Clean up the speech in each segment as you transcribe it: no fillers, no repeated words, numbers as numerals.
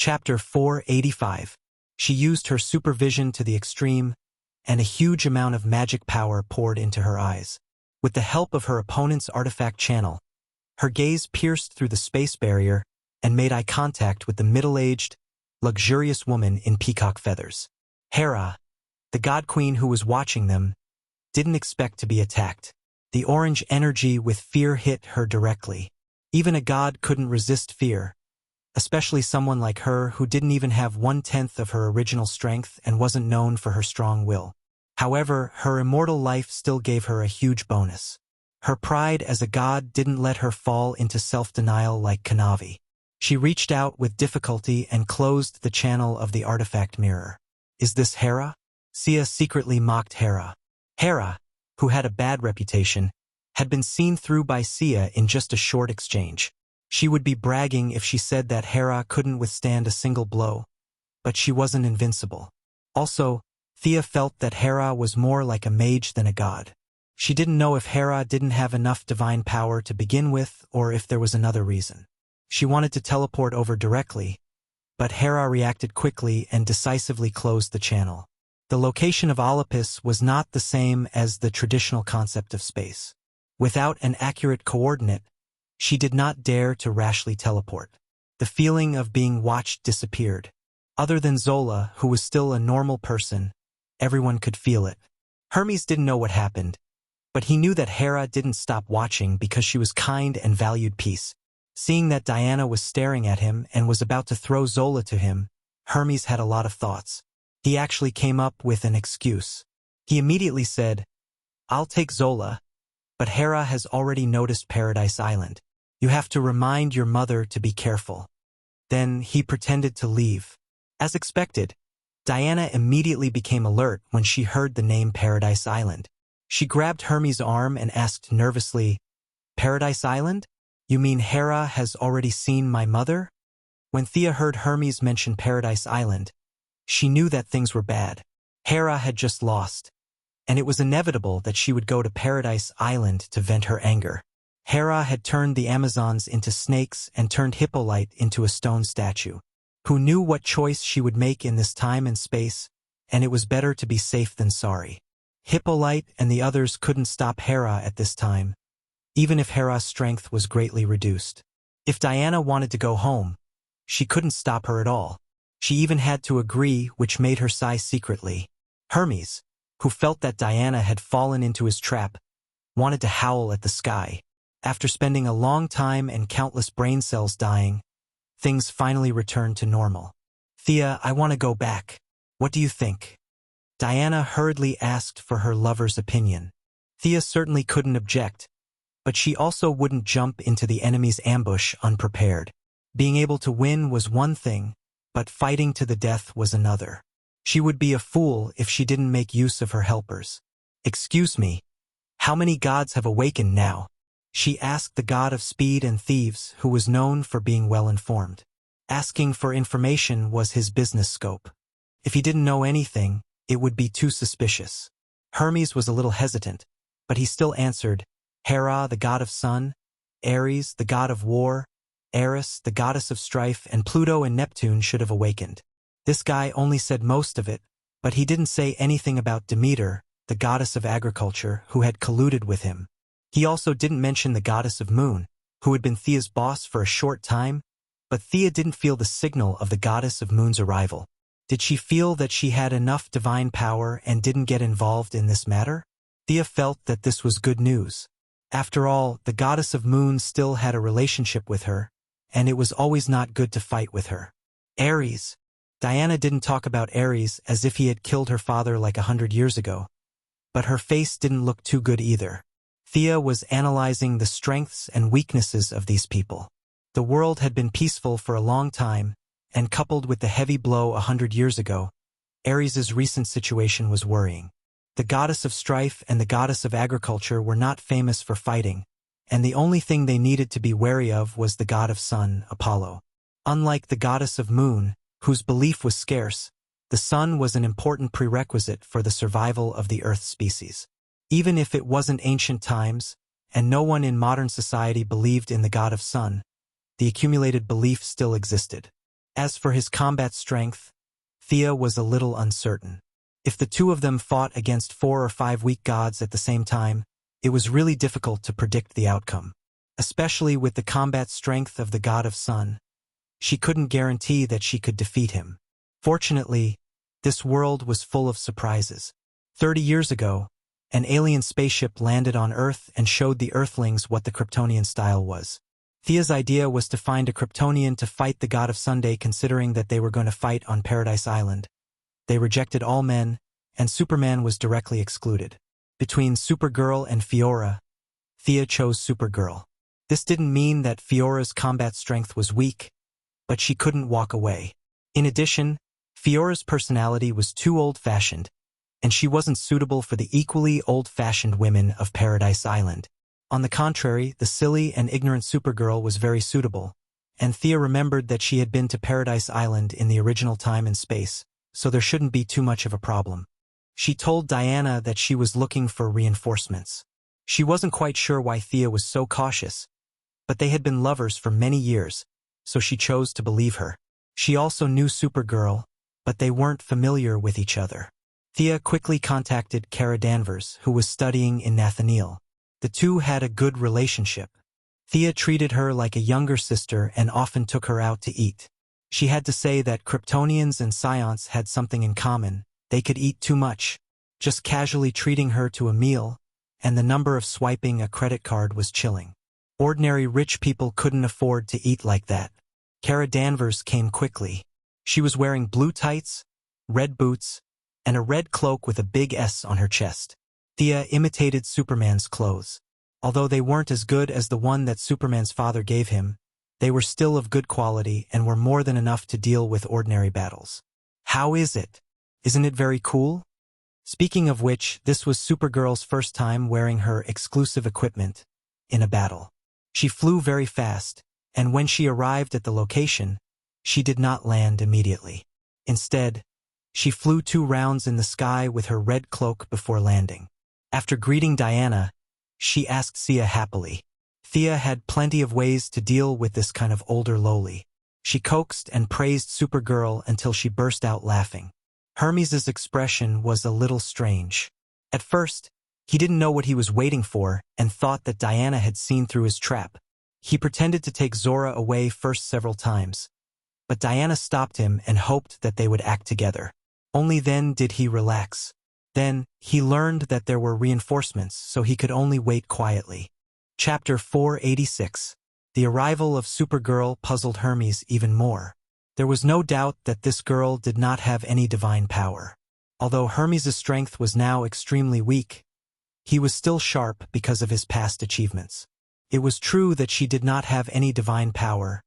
Chapter 485. She used her supervision to the extreme, and a huge amount of magic power poured into her eyes. With the help of her opponent's artifact channel, her gaze pierced through the space barrier and made eye contact with the middle-aged, luxurious woman in peacock feathers. Hera, the god queen who was watching them, didn't expect to be attacked. The orange energy with fear hit her directly. Even a god couldn't resist fear, especially someone like her who didn't even have 1/10 of her original strength and wasn't known for her strong will. However, her immortal life still gave her a huge bonus. Her pride as a god didn't let her fall into self-denial like Kanavi. She reached out with difficulty and closed the channel of the artifact mirror. Is this Hera? Sia secretly mocked Hera. Hera, who had a bad reputation, had been seen through by Sia in just a short exchange. She would be bragging if she said that Hera couldn't withstand a single blow, but she wasn't invincible. Also, Thea felt that Hera was more like a mage than a god. She didn't know if Hera didn't have enough divine power to begin with or if there was another reason. She wanted to teleport over directly, but Hera reacted quickly and decisively closed the channel. The location of Olympus was not the same as the traditional concept of space. Without an accurate coordinate, she did not dare to rashly teleport. The feeling of being watched disappeared. Other than Zola, who was still a normal person, everyone could feel it. Hermes didn't know what happened, but he knew that Hera didn't stop watching because she was kind and valued peace. Seeing that Diana was staring at him and was about to throw Zola to him, Hermes had a lot of thoughts. He actually came up with an excuse. He immediately said, "I'll take Zola, but Hera has already noticed Paradise Island. You have to remind your mother to be careful." Then he pretended to leave. As expected, Diana immediately became alert when she heard the name Paradise Island. She grabbed Hermes' arm and asked nervously, "Paradise Island? You mean Hera has already seen my mother?" When Thea heard Hermes mention Paradise Island, she knew that things were bad. Hera had just lost, and it was inevitable that she would go to Paradise Island to vent her anger. Hera had turned the Amazons into snakes and turned Hippolyte into a stone statue. Who knew what choice she would make in this time and space, and it was better to be safe than sorry. Hippolyte and the others couldn't stop Hera at this time, even if Hera's strength was greatly reduced. If Diana wanted to go home, she couldn't stop her at all. She even had to agree, which made her sigh secretly. Hermes, who felt that Diana had fallen into his trap, wanted to howl at the sky. After spending a long time and countless brain cells dying, things finally returned to normal. "Thea, I want to go back. What do you think?" Diana hurriedly asked for her lover's opinion. Thea certainly couldn't object, but she also wouldn't jump into the enemy's ambush unprepared. Being able to win was one thing, but fighting to the death was another. She would be a fool if she didn't make use of her helpers. "Excuse me, how many gods have awakened now?" she asked the god of speed and thieves, who was known for being well-informed. Asking for information was his business scope. If he didn't know anything, it would be too suspicious. Hermes was a little hesitant, but he still answered, "Hera, the god of sun, Ares, the god of war, Eris, the goddess of strife, and Pluto and Neptune should have awakened." This guy only said most of it, but he didn't say anything about Demeter, the goddess of agriculture, who had colluded with him. He also didn't mention the goddess of moon, who had been Thea's boss for a short time, but Thea didn't feel the signal of the goddess of moon's arrival. Did she feel that she had enough divine power and didn't get involved in this matter? Thea felt that this was good news. After all, the goddess of moon still had a relationship with her, and it was always not good to fight with her. Ares. Diana didn't talk about Ares as if he had killed her father like 100 years ago, but her face didn't look too good either. Thea was analyzing the strengths and weaknesses of these people. The world had been peaceful for a long time, and coupled with the heavy blow 100 years ago, Ares's recent situation was worrying. The goddess of strife and the goddess of agriculture were not famous for fighting, and the only thing they needed to be wary of was the god of sun, Apollo. Unlike the goddess of moon, whose belief was scarce, the sun was an important prerequisite for the survival of the Earth species. Even if it wasn't ancient times, and no one in modern society believed in the god of sun, the accumulated belief still existed. As for his combat strength, Thea was a little uncertain. If the two of them fought against 4 or 5 weak gods at the same time, it was really difficult to predict the outcome. Especially with the combat strength of the god of sun, she couldn't guarantee that she could defeat him. Fortunately, this world was full of surprises. 30 years ago, an alien spaceship landed on Earth and showed the Earthlings what the Kryptonian style was. Thea's idea was to find a Kryptonian to fight the god of Sunday, considering that they were going to fight on Paradise Island. They rejected all men, and Superman was directly excluded. Between Supergirl and Fiora, Thea chose Supergirl. This didn't mean that Fiora's combat strength was weak, but she couldn't walk away. In addition, Fiora's personality was too old-fashioned, and she wasn't suitable for the equally old-fashioned women of Paradise Island. On the contrary, the silly and ignorant Supergirl was very suitable, and Thea remembered that she had been to Paradise Island in the original time and space, so there shouldn't be too much of a problem. She told Diana that she was looking for reinforcements. She wasn't quite sure why Thea was so cautious, but they had been lovers for many years, so she chose to believe her. She also knew Supergirl, but they weren't familiar with each other. Thea quickly contacted Kara Danvers, who was studying in Nathaniel. The two had a good relationship. Thea treated her like a younger sister and often took her out to eat. She had to say that Kryptonians and Psions had something in common. They could eat too much. Just casually treating her to a meal, and the number of swiping a credit card was chilling. Ordinary rich people couldn't afford to eat like that. Kara Danvers came quickly. She was wearing blue tights, red boots, and a red cloak with a big S on her chest. Thea imitated Superman's clothes. Although they weren't as good as the one that Superman's father gave him, they were still of good quality and were more than enough to deal with ordinary battles. How is it? Isn't it very cool? Speaking of which, this was Supergirl's first time wearing her exclusive equipment in a battle. She flew very fast, and when she arrived at the location, she did not land immediately. Instead, she flew 2 rounds in the sky with her red cloak before landing. After greeting Diana, she asked Thea happily. Thea had plenty of ways to deal with this kind of older lowly. She coaxed and praised Supergirl until she burst out laughing. Hermes's expression was a little strange. At first, he didn't know what he was waiting for and thought that Diana had seen through his trap. He pretended to take Zora away first several times, but Diana stopped him and hoped that they would act together. Only then did he relax. Then, he learned that there were reinforcements, so he could only wait quietly. Chapter 486. The arrival of Supergirl puzzled Hermes even more. There was no doubt that this girl did not have any divine power. Although Hermes' strength was now extremely weak, he was still sharp because of his past achievements. It was true that she did not have any divine power,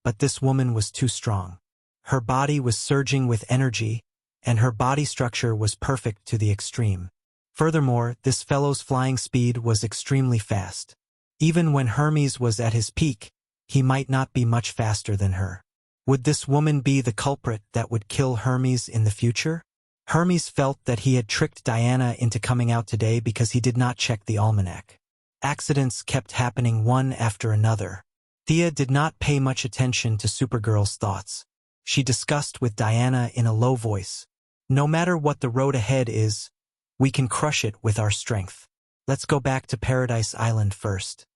but this woman was too strong. Her body was surging with energy, and her body structure was perfect to the extreme. Furthermore, this fellow's flying speed was extremely fast. Even when Hermes was at his peak, he might not be much faster than her. Would this woman be the culprit that would kill Hermes in the future? Hermes felt that he had tricked Diana into coming out today because he did not check the almanac. Accidents kept happening one after another. Thea did not pay much attention to Supergirl's thoughts. She discussed with Diana in a low voice. No matter what the road ahead is, we can crush it with our strength. Let's go back to Paradise Island first.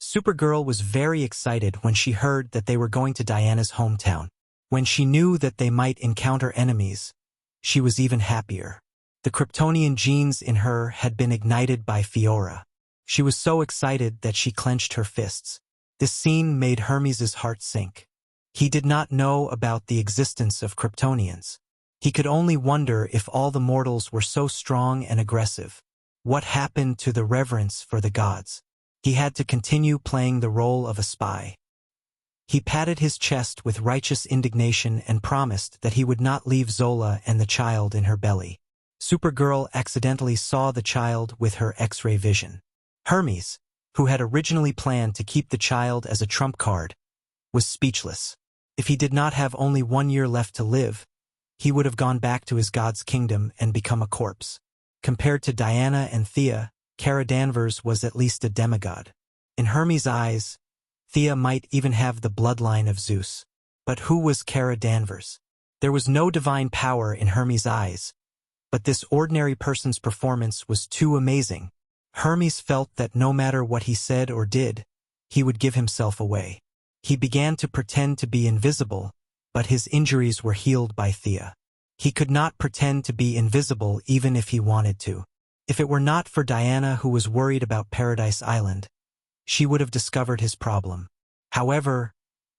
Supergirl was very excited when she heard that they were going to Diana's hometown. When she knew that they might encounter enemies, she was even happier. The Kryptonian genes in her had been ignited by Fiora. She was so excited that she clenched her fists. This scene made Hermes' heart sink. He did not know about the existence of Kryptonians. He could only wonder if all the mortals were so strong and aggressive. What happened to the reverence for the gods? He had to continue playing the role of a spy. He patted his chest with righteous indignation and promised that he would not leave Zola and the child in her belly. Supergirl accidentally saw the child with her X-ray vision. Hermes, who had originally planned to keep the child as a trump card, was speechless. If he did not have only 1 year left to live, he would have gone back to his god's kingdom and become a corpse. Compared to Diana and Thea, Kara Danvers was at least a demigod. In Hermes' eyes, Thea might even have the bloodline of Zeus. But who was Kara Danvers? There was no divine power in Hermes' eyes, but this ordinary person's performance was too amazing. Hermes felt that no matter what he said or did, he would give himself away. He began to pretend to be invisible, but his injuries were healed by Thea. He could not pretend to be invisible even if he wanted to. If it were not for Diana, who was worried about Paradise Island, she would have discovered his problem. However,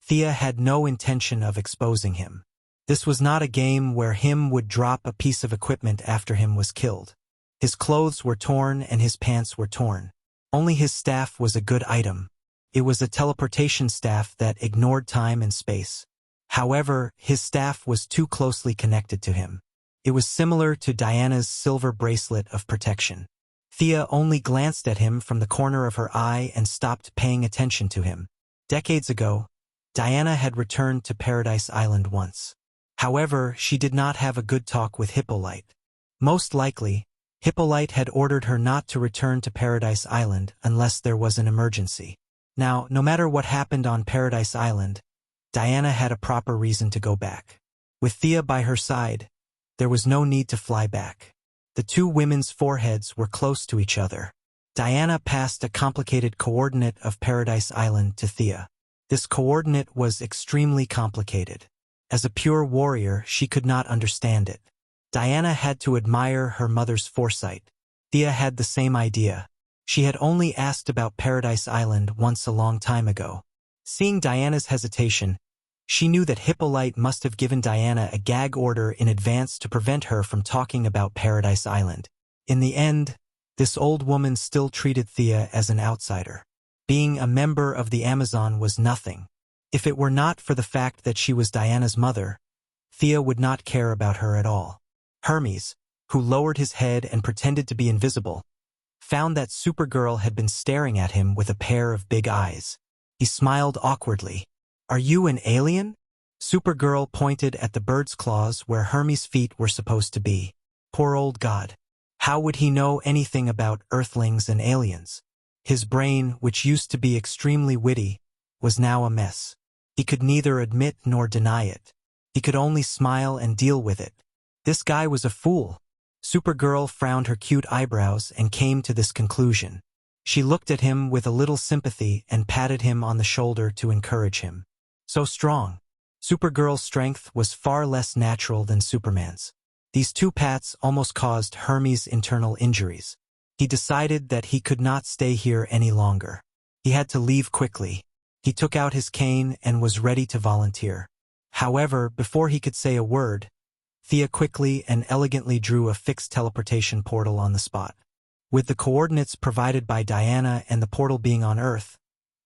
Thea had no intention of exposing him. This was not a game where him would drop a piece of equipment after him was killed. His clothes were torn and his pants were torn. Only his staff was a good item. It was a teleportation staff that ignored time and space. However, his staff was too closely connected to him. It was similar to Diana's silver bracelet of protection. Thea only glanced at him from the corner of her eye and stopped paying attention to him. Decades ago, Diana had returned to Paradise Island once. However, she did not have a good talk with Hippolyte. Most likely, Hippolyte had ordered her not to return to Paradise Island unless there was an emergency. Now, no matter what happened on Paradise Island, Diana had a proper reason to go back. With Thea by her side, there was no need to fly back. The two women's foreheads were close to each other. Diana passed a complicated coordinate of Paradise Island to Thea. This coordinate was extremely complicated. As a pure warrior, she could not understand it. Diana had to admire her mother's foresight. Thea had the same idea. She had only asked about Paradise Island once a long time ago. Seeing Diana's hesitation, she knew that Hippolyte must have given Diana a gag order in advance to prevent her from talking about Paradise Island. In the end, this old woman still treated Thea as an outsider. Being a member of the Amazon was nothing. If it were not for the fact that she was Diana's mother, Thea would not care about her at all. Hermes, who lowered his head and pretended to be invisible, found that Supergirl had been staring at him with a pair of big eyes. He smiled awkwardly. "Are you an alien?" Supergirl pointed at the bird's claws where Hermes' feet were supposed to be. Poor old god. How would he know anything about Earthlings and aliens? His brain, which used to be extremely witty, was now a mess. He could neither admit nor deny it. He could only smile and deal with it. This guy was a fool. Supergirl frowned her cute eyebrows and came to this conclusion. She looked at him with a little sympathy and patted him on the shoulder to encourage him. So strong. Supergirl's strength was far less natural than Superman's. These two pats almost caused Hermes internal injuries. He decided that he could not stay here any longer. He had to leave quickly. He took out his cane and was ready to volunteer. However, before he could say a word, Thea quickly and elegantly drew a fixed teleportation portal on the spot. With the coordinates provided by Diana and the portal being on Earth,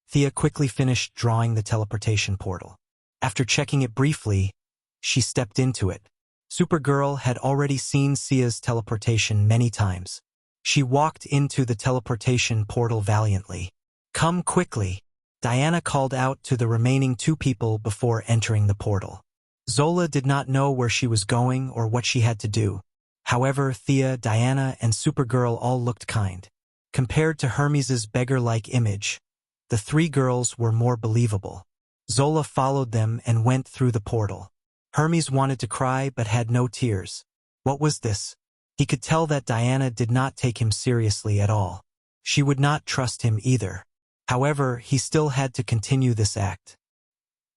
Thea quickly finished drawing the teleportation portal. After checking it briefly, she stepped into it. Supergirl had already seen Thea's teleportation many times. She walked into the teleportation portal valiantly. "Come quickly," Diana called out to the remaining two people before entering the portal. Zola did not know where she was going or what she had to do. However, Thea, Diana, and Supergirl all looked kind. Compared to Hermes's beggar-like image, the three girls were more believable. Zola followed them and went through the portal. Hermes wanted to cry but had no tears. What was this? He could tell that Diana did not take him seriously at all. She would not trust him either. However, he still had to continue this act.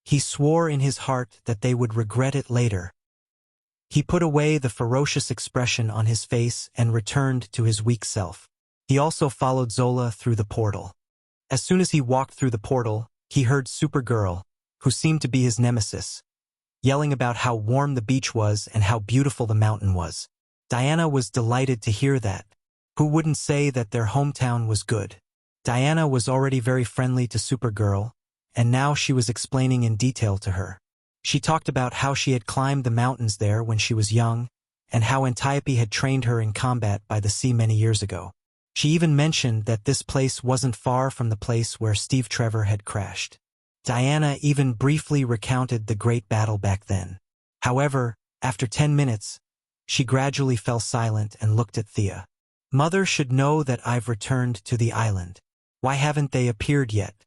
He swore in his heart that they would regret it later. He put away the ferocious expression on his face and returned to his weak self. He also followed Zola through the portal. As soon as he walked through the portal, he heard Supergirl, who seemed to be his nemesis, yelling about how warm the beach was and how beautiful the mountain was. Diana was delighted to hear that. Who wouldn't say that their hometown was good? Diana was already very friendly to Supergirl, and now she was explaining in detail to her. She talked about how she had climbed the mountains there when she was young, and how Antiope had trained her in combat by the sea many years ago. She even mentioned that this place wasn't far from the place where Steve Trevor had crashed. Diana even briefly recounted the great battle back then. However, after 10 minutes, she gradually fell silent and looked at Thea. "Mother should know that I've returned to the island. Why haven't they appeared yet?"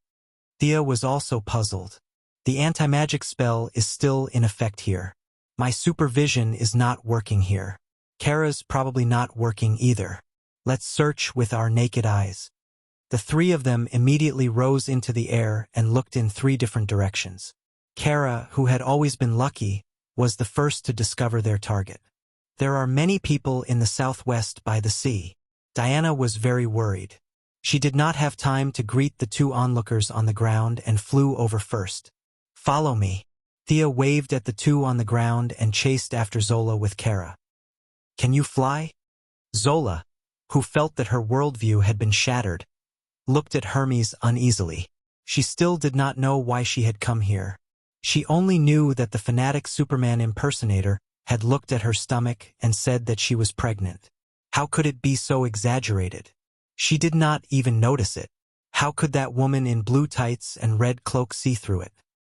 Thea was also puzzled. The anti-magic spell is still in effect here. My supervision is not working here. Kara's probably not working either. Let's search with our naked eyes. The three of them immediately rose into the air and looked in three different directions. Kara, who had always been lucky, was the first to discover their target. There are many people in the southwest by the sea. Diana was very worried. She did not have time to greet the two onlookers on the ground and flew over first. Follow me. Thea waved at the two on the ground and chased after Zola with Kara. Can you fly? Zola, who felt that her worldview had been shattered, looked at Hermes uneasily. She still did not know why she had come here. She only knew that the fanatic Superman impersonator had looked at her stomach and said that she was pregnant. How could it be so exaggerated? She did not even notice it. How could that woman in blue tights and red cloak see through it?